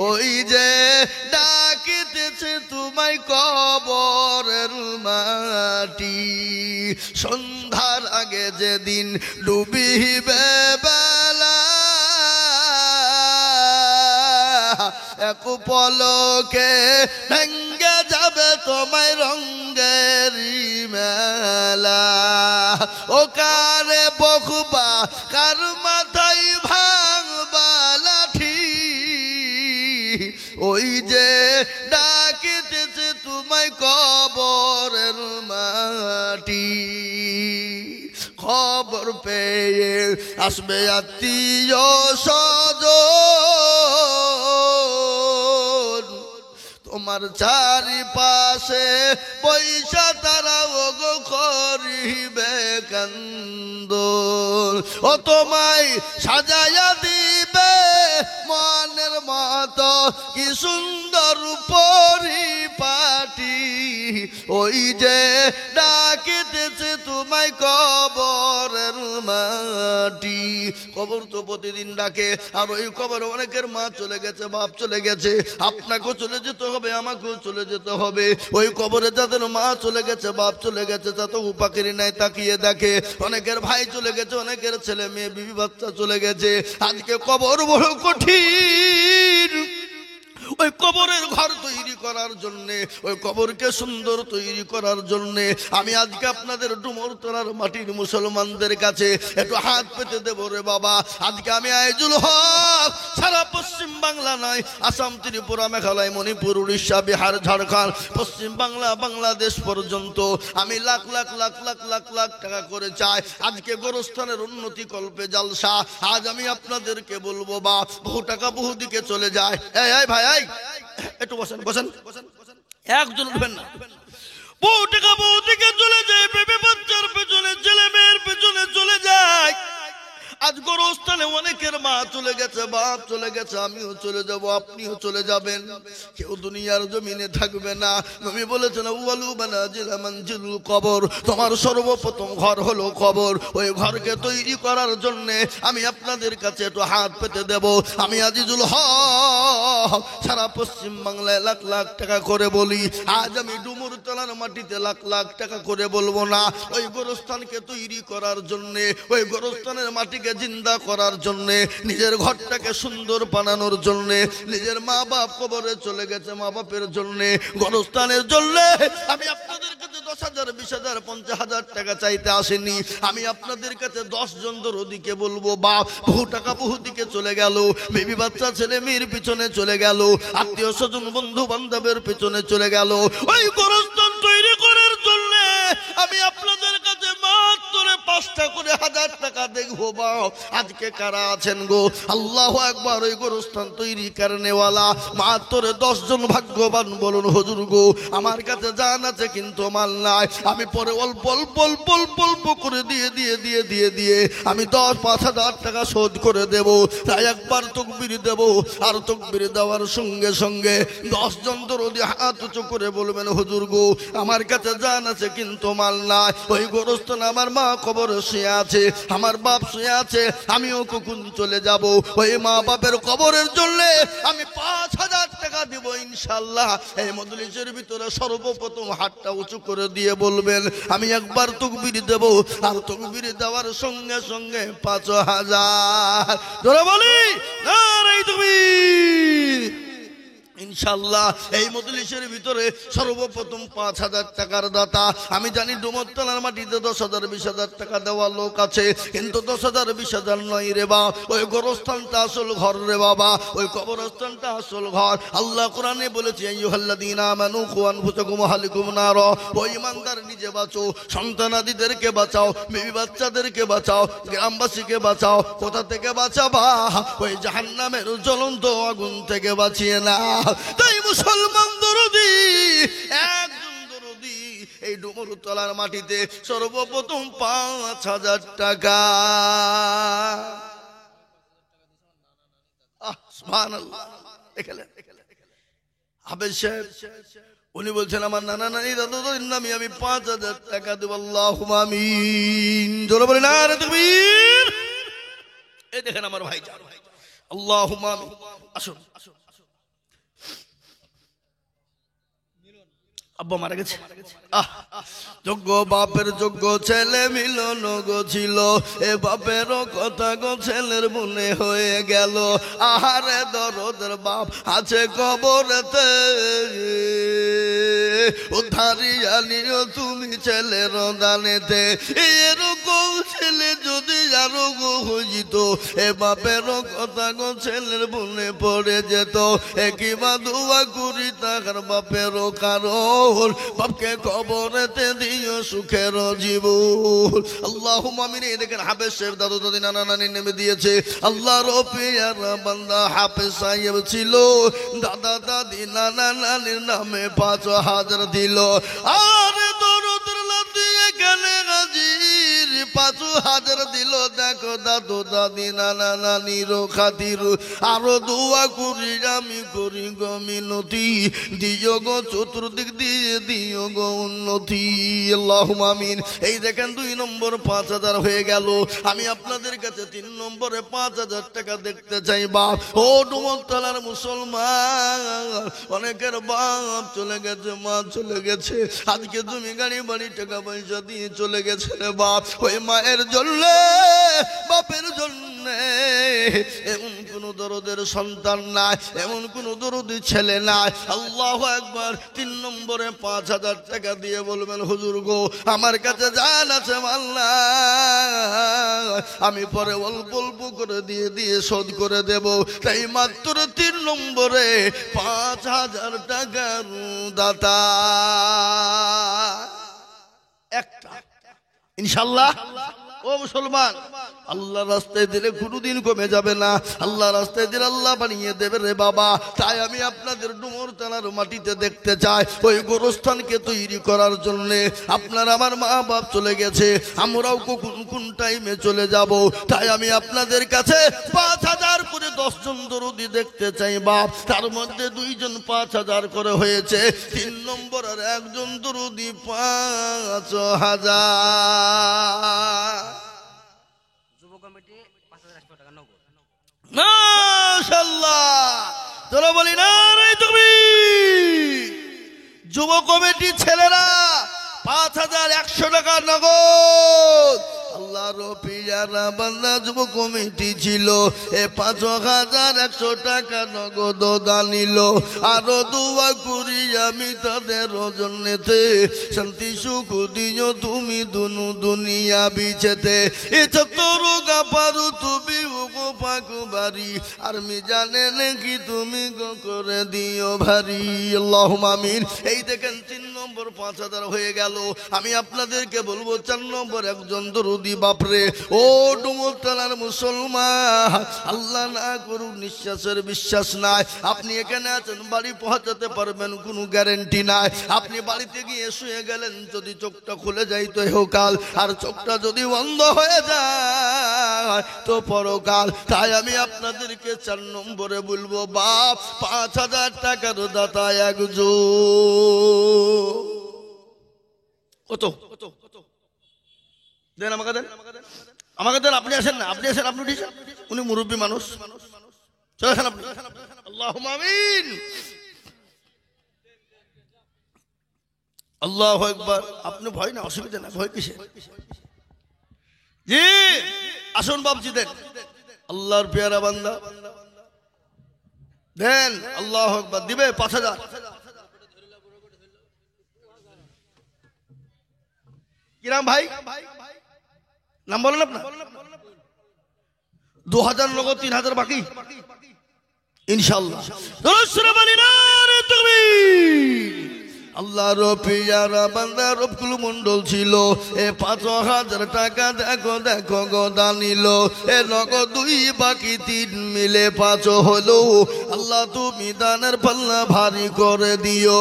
ওই যে ডাকিতেছে তোমায় কবরের মাটি। সন্ধ্যার আগে যেদিন ডুবিবে বেলা, এক পলকে ভেঙ্গে যাবে তোমায় রঙ্গের মেলা। ও কারে বকবা, কার মাথায় ভাঙবা লাঠি, ওই যে ডাকিতেছে তোমায় কবরের মাটি। খবর পেয়ে আসবে আত্মীয় স্বজন, তোমার চারিপাশে পয়সা তারা ওগো করিবে কান্দন। ও তোমায় সাজাইয়া দিবে মনের মতো কি সুন্দর পরিপাটি। ওই যে ডাকিতেছে তোমায় কবরের মাটি। কবর তো প্রতিদিন ডাকে। আর ওই কবর অনেকের মা চলে গেছে, বাপ চলে গেছে। আপনাকেও চলে যেতে হবে, আমাকেও চলে যেতে হবে। ওই কবরে যাদের মা চলে গেছে, বাপ চলে গেছে, তা তো উপাকেরই নাই তাকিয়ে দেখে। অনেকের ভাই চলে গেছে, অনেকের ছেলে মেয়ে বিবি বাচ্চা চলে গেছে। আজকে কবর বড় কঠিন। ওই কবরের ঘর তৈরি করার জন্য, ওই কবরকে সুন্দর তৈরি করার জন্য আমি আজকে আপনাদের ডুমুরতলার মাটির মুসলমানদের কাছে একটু হাত পেতে দেবো রে বাবা। আজকে আমি আইজুল হক সারা পশ্চিম বাংলা নয়, আসাম, ত্রিপুরা, মেঘালয়, মণিপুর, উড়িষ্যা, বিহার, ঝাড়খণ্ড, পশ্চিম বাংলা, বাংলাদেশ পর্যন্ত আমি লাখ লাখ লাখ লাখ লাখ লাখ টাকা করে চাই আজকে গোরস্থানের উন্নতি কল্পে জালসা। আজ আমি আপনাদেরকে বলবো বা বহু টাকা বহু দিকে চলে যায়। এই ভাই, একটু বসেন বসেন, একজন উঠবেন না। বহু টাকা বহু দিকে চলে যায়, বেবি বাচ্চার পেছনে, ছেলে মেয়ের পেছনে চলে যায়। আজ গোরস্থানে অনেকের মা চলে গেছে, বাপ চলে গেছে, আমিও চলে যাব, আপনিও চলে যাবেন। কেউ দুনিয়ার জমিনে থাকবে না। নবী বলেছেন আউয়ালু মানাজিল মানজিলুল কবর, তোমার সর্বপ্রথম ঘর হলো কবর। ওই ঘরকে তৈরি করার জন্য আমি আপনাদের কাছে একটু হাত পেতে দেব। আমি আজিজুল হক সারা পশ্চিম বাংলায় লাখ লাখ টাকা করে বলি। আজ আমি ডুমুরতলার মাটিতে লাখ লাখ টাকা করে বলবো না। ওই গোরস্থানকে তৈরি করার জন্য, ওই গোরস্থানের মাটিকে জিন্দা করার জন্য, নিজের ঘরটাকে সুন্দর বানানোর জন্য, নিজের মা বাপ কবরে চলে গেছে, মা বাপের জন্য, গোরস্থানের জন্য আমি আপনাদের কাছে 10,000, 20,000, 50,000 টাকা চাইতে আসেনি। আমি আপনাদের কাছে 10 জন ওদিকে বলবো বাপ বহু টাকা বহু দিকে চলে গেল, বেবি বাচ্চা ছেলে মেয়ের পিছনে চলে গেল, আত্মীয় স্বজন বন্ধু বান্ধবের পিছনে চলে গেল। ওই গোরস্থান তৈরি করার জন্য আমি আপনাদের কাছে মাত্র 5টা করে 1000 টাকা দেখবো বা আজকে কারা আছেন গো? আল্লাহু আকবার। ওই গোরস্থান তৈরি কারণেওয়ালা মাত্র 10 জন ভাগ্যবান বলুন হুজুর গো। আমার কাছে জান আছে কিন্তু মাল নাই। আমি পরে অল্প অল্প অল্প অল্প অল্প করে দিয়ে আমি 5,000 টাকা শোধ করে দেব। তাই একবার তাকবীর দেব, আর তাকবীর দেওয়ার সঙ্গে সঙ্গে 10 জন দরদি হাত উঁচু করে বলবেন হুজুর গো আমার কাছে জান আছে কিন্তু মাল নাই। ওই গোরস্থান আমার মা কবরে শুয়ে আছে, আমার বাপ শুয়ে আছে, আমিও কখন চলে যাব। ওই মা বাপের কবরের জন্য আমি 5,000 টাকা দিব ইনশাআল্লাহ। এই মজলিসের ভিতরে সর্বপ্রথম হাতটা উঁচু করে দিয়ে বলবেন আমি একবার তাকবীর দেব, আর তাকবীর দেওয়ার সঙ্গে সঙ্গে 5,000 ধরে বলি নারে তাকবীর। ইনশাআল্লাহ এই মজলিসের ভিতরে সর্বপ্রথম 5,000 টাকার দাতা। আমি জানি ডুমরতলার মাটিতে 10,000 20,000 টাকা দেওয়া লোক আছে, কিন্তু 10,000 20,000 নয় রে বা, ওই গোরস্থানটা আসল ঘর রে বাবা, ওই কবরস্থানটা আসল ঘর। আল্লাহ কোরআনে বলেছে আইয়ুহাল্লাযীনা আমানু কু আনফুসাকুম ওয়া আহলিকুম নার। ওই ইমানদার নিজে বাঁচো, সন্তানাদিদেরকে বাঁচাও, বিবি বাচ্চাদেরকে বাঁচাও, গ্রামবাসীকে বাঁচাও। কোথা থেকে বাঁচাবা? ওই জাহান্নামের জ্বলন্ত আগুন থেকে বাঁচিয়ে না। তাই মুসলমান দরদি, একজন দরদি এই ডুমরতলার মাটিতে সর্বপ্রথম 5,000 টাকা। সুবহানাল্লাহ। দেখলেন হাফেজ সাহেব উনি বলছেন আমার নানা নানি দাদু দাদির নামে আমি 5,000 টাকা দেব। আল্লাহুম্মা আমিন। জোরে বলেন নারে তাকবীর। এই দেখেন আমার ভাইজান, আল্লাহুম্মা আমিন। আসুন। আব্বা মারা গেছে। যোগ্য বাপের যোগ্য ছেলে মিলন গো ছিল, এ বাপেরও কথা গো ছেলের মনে হয়ে গেল। আহারে দরদের বাপ আছে কবরেতে, উদ্ধারিয়া নিও তুমি ছেলের দানেতে। এরকম ছেলে যদি আরো গো হইত, এ বাপেরও কথা গো ছেলের মনে পড়ে যেত। কিবা দোয়া করি তার বাপেরও কারণ, বাপকে কবরেতে দিও সুখের জীবন। আল্লাহুম্মা আমিন। দেখেন হাফেজ সাহেব দাদু দাদি নানা নানি নেমে দিয়েছে। আল্লাহর পিয়ারা বান্দা হাফেজ সাহেব ছিল, দাদা দাদি নানা নানির নামে 5,000 দিল। আরে দরদের লাতি এখানে হাজির 5,000 দিল। দেখো দাদু দাদি নানা নানির খাতির আরো দোয়া করি আমি করি গো মিনতি, দিও গো চতুর্দিক দিয়ে দিও গো উন্নতি। আল্লাহুম্মা আমিন। এই দেখেন 2 নম্বর 5,000 হয়ে গেল। আমি আপনাদের কাছে 3 নম্বরে 5,000 টাকা দেখতে চাই। বাপ ও ডুমরতলার মুসলমান, অনেকের বাপ চলে গেছে, মা চলে গেছে, আজকে তুমি গাড়ি বাড়ি টাকা পয়সা দিয়ে চলে গেছে রে বাপ। ওই মায়ের জন্য বাপের জন্য এমন কোন দরদের সন্তান নাই, এমন কোন দরদি ছেলে নাই। আল্লাহু আকবার। 3 নম্বরে 5,000 টাকা দিয়ে বলবেন হুজুর গো আমার কাছে জান আছে আল্লাহ, আমি পরে অল্প অল্প করে দিয়ে দিয়ে শোধ করে দেব। তাই মাত্র 3 নম্বরে 5,000 টাকার দাতা একটা। ইনশাআল্লাহ ও মুসলমান, আল্লাহ রাস্তায় দিলে কোনোদিন কমে যাবে না। আল্লাহ রাস্তায় দিলে আল্লাহ বানিয়ে দেবে রে বাবা। তাই আমি আপনাদের ডুমরতলার মাটিতে দেখতে চাই ওই গোরস্থানকে তৈরি করার জন্য। আপনার আমার মা বাপ চলে গেছে, আমরাও কোন টাইমে চলে যাব। তাই আমি আপনাদের কাছে 5,000 করে 10 জন দরদি দেখতে চাই বাপ। তার মধ্যে 2 জন 5,000 করে হয়েছে। 3 নম্বর আর 1 জন দরদি 5,000। মাশাআল্লাহ। তোরা বলি না রে তুমি যুব কমিটি ছেলেরা 5,100 টাকা নগদ। আল্লাহর পিয়ারা বান্দা যুব কমিটি ছিল, এ 5,100 টাকা নগদ দানিল। আরো দোয়া করি আমি তাদের জন্যতে, শান্তি সুখ দিও তুমি দুনু দুনিয়া বিচেতে। এ চত্বর গাপারু তুমি পাকু বাড়ি, আর মি জানে নাকি তুমি গো করে দিও ভারী। আল্লাহুম্মা আমিন। এই দেখেন 3 নম্বর 5,000 হয়ে গেল। আমি আপনাদেরকে বলবো 4 নম্বর একজন দরদি বাপরে ও ডুমরতলার মুসলমান, আল্লাহ না করুক নিঃশ্বাসের বিশ্বাস নাই। আপনি এখানে আছেন, বাড়ি পৌঁছাতে পারবেন কোনো গ্যারেন্টি নাই। আপনি বাড়িতে গিয়ে শুয়ে গেলেন, যদি চোখটা খুলে যায় তো ইহকাল, আর চোখটা যদি বন্ধ হয়ে যায় তো পরকাল। তাই আমি আপনাদেরকে 4 নম্বরে বলবো বাপ 5,000 টাকার দাতা একজন। কত দেন আমাকে, দেন আমাকে দেন। আপনি আসেন না, আপনি আসেন, আপনি উঠেছেন, উনি মুরব্বী মানুষ, চলে আসেন আপনি। আল্লাহুম্মা আমিন। আল্লাহু আকবার। আপনি ভয় না, অসুবিধা না, ভয় কিসে? জি আসুন বাপজি দেন। আল্লাহর পেয়ারা বান্দা দেন। আল্লাহু আকবার। দিবে 5000। কিরাম ভাই নাম বলেন আপনার? 2000 নগদ, 3000 বাকি ইনশাআল্লাহ। আল্লাহর পিয়ারা বান্দা রবকুল মন্ডল ছিল। এ 5000 টাকা দেখো দেখো গদা নিল। এ নগদ 2 বাকি 3 মিলে 5 হলো। আল্লাহ তুমি দানের পাল্লা ভারী করে দিও।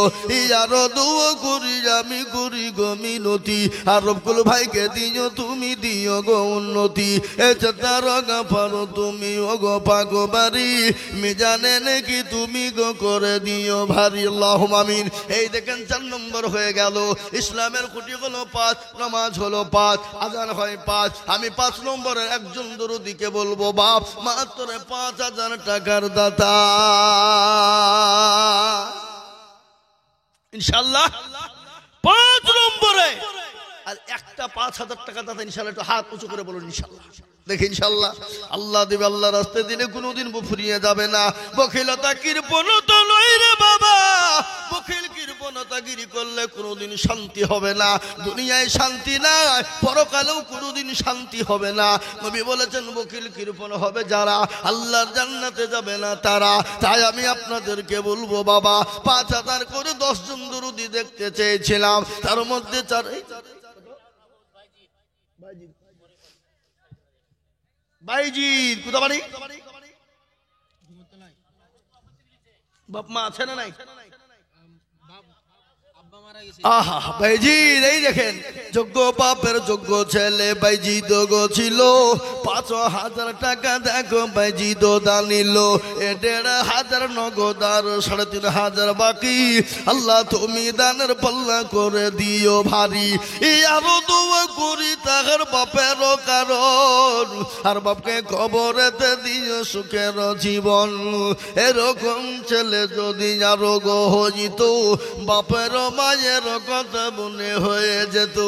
আরো দোয়া করি আমি করি গো মিনতি। আর রবকুল ভাইকে দিও তুমি দিও গো উন্নতি। এ চেতারগা পারো তুমি ও গো পাগো বাড়ি। মিজানে নাকি তুমি গো করে দিও ভারী। আল্লাহুম্মা আমিন। এই দেখেন 4 নম্বর হয়ে গেল। ইসলামের খুঁটি হলো 5, নামাজ হলো 5, আযান হয় 5। আমি 5 নম্বরের একজন দরুদিকে বলবো বাপ মাত্র 5000 টাকার দাতা ইনশাআল্লাহ। 5 নম্বরে আর একটা 5000 টাকা দাতা ইনশাআল্লাহ। একটু হাত উঁচু করে বলুন ইনশাআল্লাহ। দেখি ইনশাআল্লাহ আল্লাহ দিবে। আল্লাহ রাস্তায় দিলে কোনোদিন ফুরিয়ে যাবে না। বখিলতা কৃপণতা নয় রে বাবা। বখিল কৃপণতাগিরি করলে কোনোদিন শান্তি হবে না। দুনিয়ায় শান্তি নাই, পরকালেও কোনোদিন শান্তি হবে না। নবী বলেছেন বখিল কৃপণ হবে যারা, আল্লাহর জান্নাতে যাবে না তারা। তাই আমি আপনাদেরকে বলবো বাবা 5000 করে 10 জন দরুদি দেখতে চেয়েছিলাম। তার মধ্যে 4 বাইজিদ কোথা বাড়ি? বাপ মা আছে না নাই? আহা বাইজিদ এই দেখেন যোগ্য বাপের যোগ্য ছেলে বাইজিদ গো ছিল। 5000 টাকা দেখো বাইজিদ দানিল। 1500 নগদ আর 3500 বাকি। আল্লাহ তুমি দানের পাল্লা করে দিও ভারী। আরো দোয়া করি তাহার বাপের কারণ। আর বাপকে কবরেতে দিও সুখের জীবন। এরকম ছেলে যদি আরো গো হইত বাপের মায়ের কথা মনে হয়ে যেত।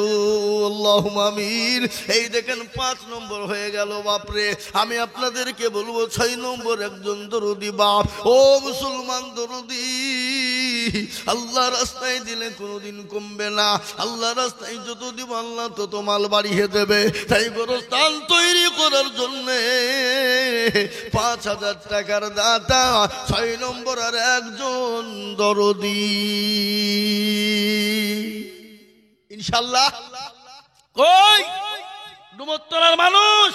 আল্লাহুম্মা আমিন। এই দেখেন 5 নম্বর হয়ে গেল বাপরে। আমি আপনাদেরকে বলবো 6 নম্বর একজন দরুদি বাপ। ও মুসলমান দরুদি, আল্লাহ রাস্তায় দিলে কোনোদিন কমবে না। আল্লাহ রাস্তায় যত দিব আল্লাহ তত মাল বাড়িয়ে দেবে। তাই গোরস্থান তৈরি করার জন্য 5000 টাকার দাতা 6 নম্বর আর একজন দরদি ইনশাআল্লাহ। কই ডুমতলার মানুষ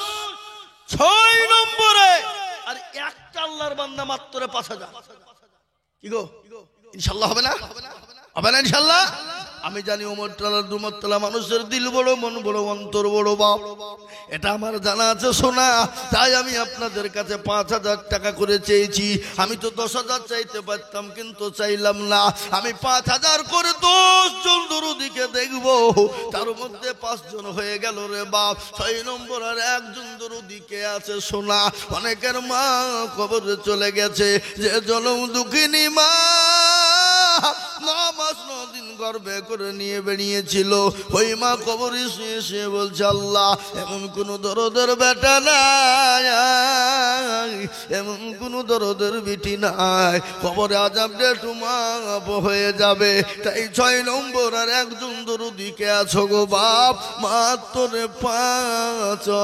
6 নম্বরে আর একটা আল্লাহর বান্দা মাত্র 5000। কি গো ইনশাআল্লাহ হবে না? হবে না ইনশাআল্লাহ? আমি জানি ওমরতলার ডুমতলা মানুষের দিল বড়, মন বড়, অন্তর বড় বাপ। এটা আমার জানা আছে শোনা। তাই আমি আপনাদের কাছে 5000 টাকা করে চেয়েছি। আমি তো 10000 চাইতে পারতাম কিন্তু চাইলাম না। আমি 5000 করে 10 জন দরুদিকে দেখবো। তার মধ্যে 5 জন হয়ে গেল রে বাপ। 6 নম্বর আর একজন দরুদিকে আছে শোনা। অনেকের মা কবরে চলে গেছে। যে জনম দুঃখিনী মা 9 মাস 9 দিন গর্ভে করে নিয়ে বেরিয়েছিল। ওই মা কবরে শুয়ে শুয়ে বলছে আল্লাহ এমন কোন দরদের বেটা নাই, এমন কোন দরদের বিটি নাই, কবরে আযাব একটু মাপ হয়ে যাবে। তাই 6 নম্বর আর একজন দরুদিকে আছো গো বাপ মাত্র 5000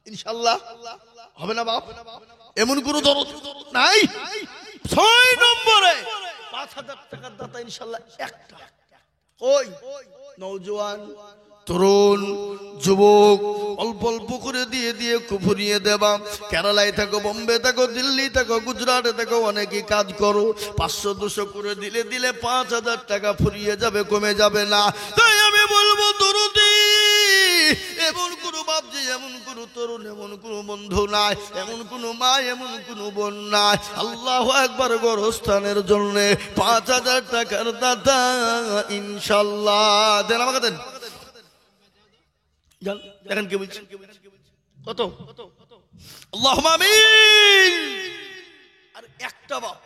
ইনশাআল্লাহ। হবে না বাপ? এমন কোন দরদ নাই। 6 নম্বরে 5000 টাকার দাতা ইনশাআল্লাহ একটা। ওই নওজোয়ান তরুণ যুবক অল্প অল্প করে দিয়ে দিয়ে ফুরিয়ে দেবা। কেরালায় থাকো, বোম্বে থাকো, দিল্লি থাকো, গুজরাটে থাকো, অনেকেই কাজ করো। 500-200 করে দিলে দিলে 5000 টাকা ফুরিয়ে যাবে, কমে যাবে না। তাই আমি বলবো দরুদি এমন কোন বাপ যে এমন কোন তরুণ, এমন কোন বন্ধু নাই, এমন কোন মা, এমন কোন বোন নাই। আল্লাহু আকবার গোরস্থানের জন্য 5000 টাকার দাতা ইনশাআল্লাহ। দেন আমাকে দেন। দেখেন কে বলছেন কত? আল্লাহুম্মা আমিন। আর একটা বাপ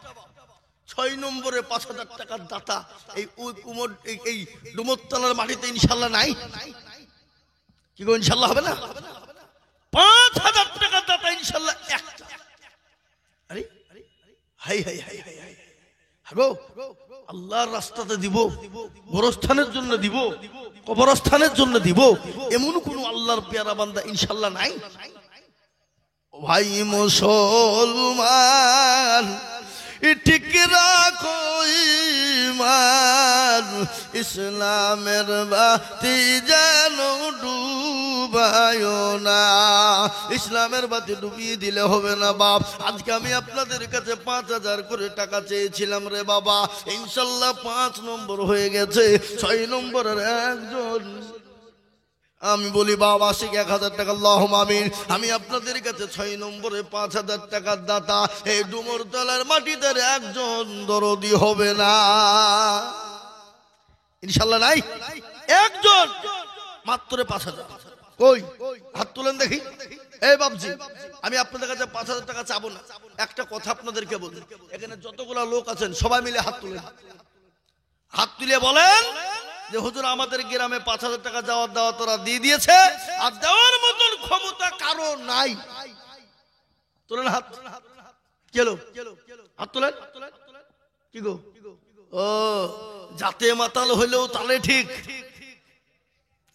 6 নম্বরে 5000 টাকার দাতা এই ডুমতলার মাটিতে ইনশাআল্লাহ নাই। কি গো ইনশাআল্লাহ হবে না? 5000 টাকার দাতা ইনশাআল্লাহ একটা। High high high high high Hago আল্লাহর রাস্তাতে দিব, গোরস্থানের জন্য দিব, কবরস্থানের জন্য দিব, এমন কোন আল্লাহর পেয়ারা বান্দা ইনশাআল্লাহ নাই? ভাই মুসলমান ঠিক রাখো ঈমান, ইসলামের বাতি যেন ডুবায় না। ইসলামের বাতি ডুবিয়ে দিলে হবে না বাপ। আজকে আমি আপনাদের কাছে 5,000 করে টাকা চেয়েছিলাম রে বাবা, ইনশাল্লাহ 5 নম্বর হয়ে গেছে। 6 নম্বরের একজন আমি বলি বাবা আশিক 1,000 টাকা, আল্লাহুম্মা আমিন। আমি আপনাদের কাছে 6 নম্বরে 5,000 টাকার দাতা। এই ডুমরতলার মাটিতে একজন দরদি হবে না ইনশাআল্লাহ? নাই একজন, মাত্র 5,000। কই হাত তুলেন দেখি। এই বাবজি, আমি আপনাদের কাছে 5,000 টাকা চাবো না। একটা কথা আপনাদেরকে বলি, এখানে যতগুলা লোক আছেন সবাই মিলে হাত তুলেন। হাত তুলে বলেন যে হুজুর আমাদের গ্রামে 5,000 টাকা যাওয়ার দেওয়া তোরা দিয়ে দিয়েছে, আর দেওয়ার মতন ক্ষমতা কারো নাই। তোলেন হাত। কেলো হাত তোলেন। কি গো? ও জাতে মাতাল হইলেও তালে ঠিক।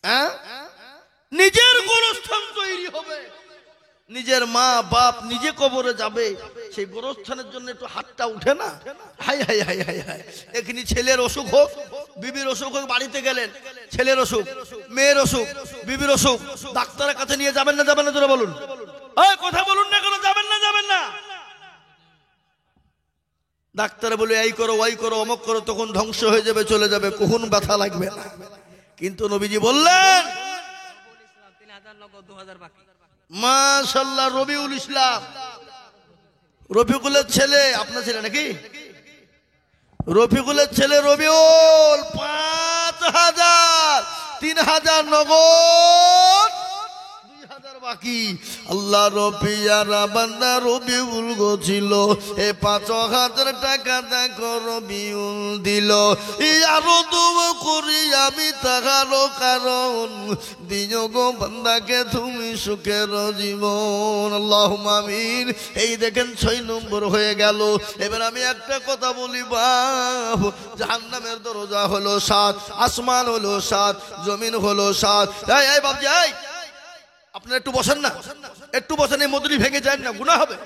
হ্যাঁ, নিজের গোরস্থান তৈরি হবে, নিজের মা বাপ নিজে কবরে যাবে, সেই গোরস্থানের জন্য একটু হাতটা উঠে না? High high high high high. এখানে ছেলের অসুখ হোক, বিবির অসুখ হোক, বাড়িতে গেলেন ছেলের অসুখ, মেয়ের অসুখ, বিবির অসুখ, ডাক্তারের কাছে নিয়ে যাবেন না যাবেন না? জোরে বলুন, ওই কথা বলুন না কেন? যাবেন না যাবেন না? ডাক্তার বলে এই করো ওই করো অমক করো, তখন ধ্বংস হয়ে যাবে, চলে যাবে, কখন ব্যথা লাগবে না। কিন্তু নবীজি বললেন মাশাআল্লাহ, রবিউল ইসলাম, রফিকুলের ছেলে, আপনার ছেলে নাকি? রফিকুলের ছেলে রবিউল 5,000, 3,000 নগদ, 2,000 বাকি। আল্লাহ রবিয়ারা বান্দা রবিউল গো ছিল, এ 5,000 টাকা দেখো রবিউল দিল। আরো দোয়া করি আমি তাহারও কারণ, দিও গো বান্দাকে তুমি সুখের জীবন, আল্লাহুম্মা আমিন। এই দেখেন 6 নম্বর হয়ে গেল। এবার আমি একটা কথা বলি বাপ, জাহান্নামের দরজা হলো 7, আসমান হলো 7, জমিন হলো 7। এই বাপ যাই, আপনারা একটু বসেন না, একটু বসেন, এই মজুরি ভেঙে যায় না, গুনাহ হবে।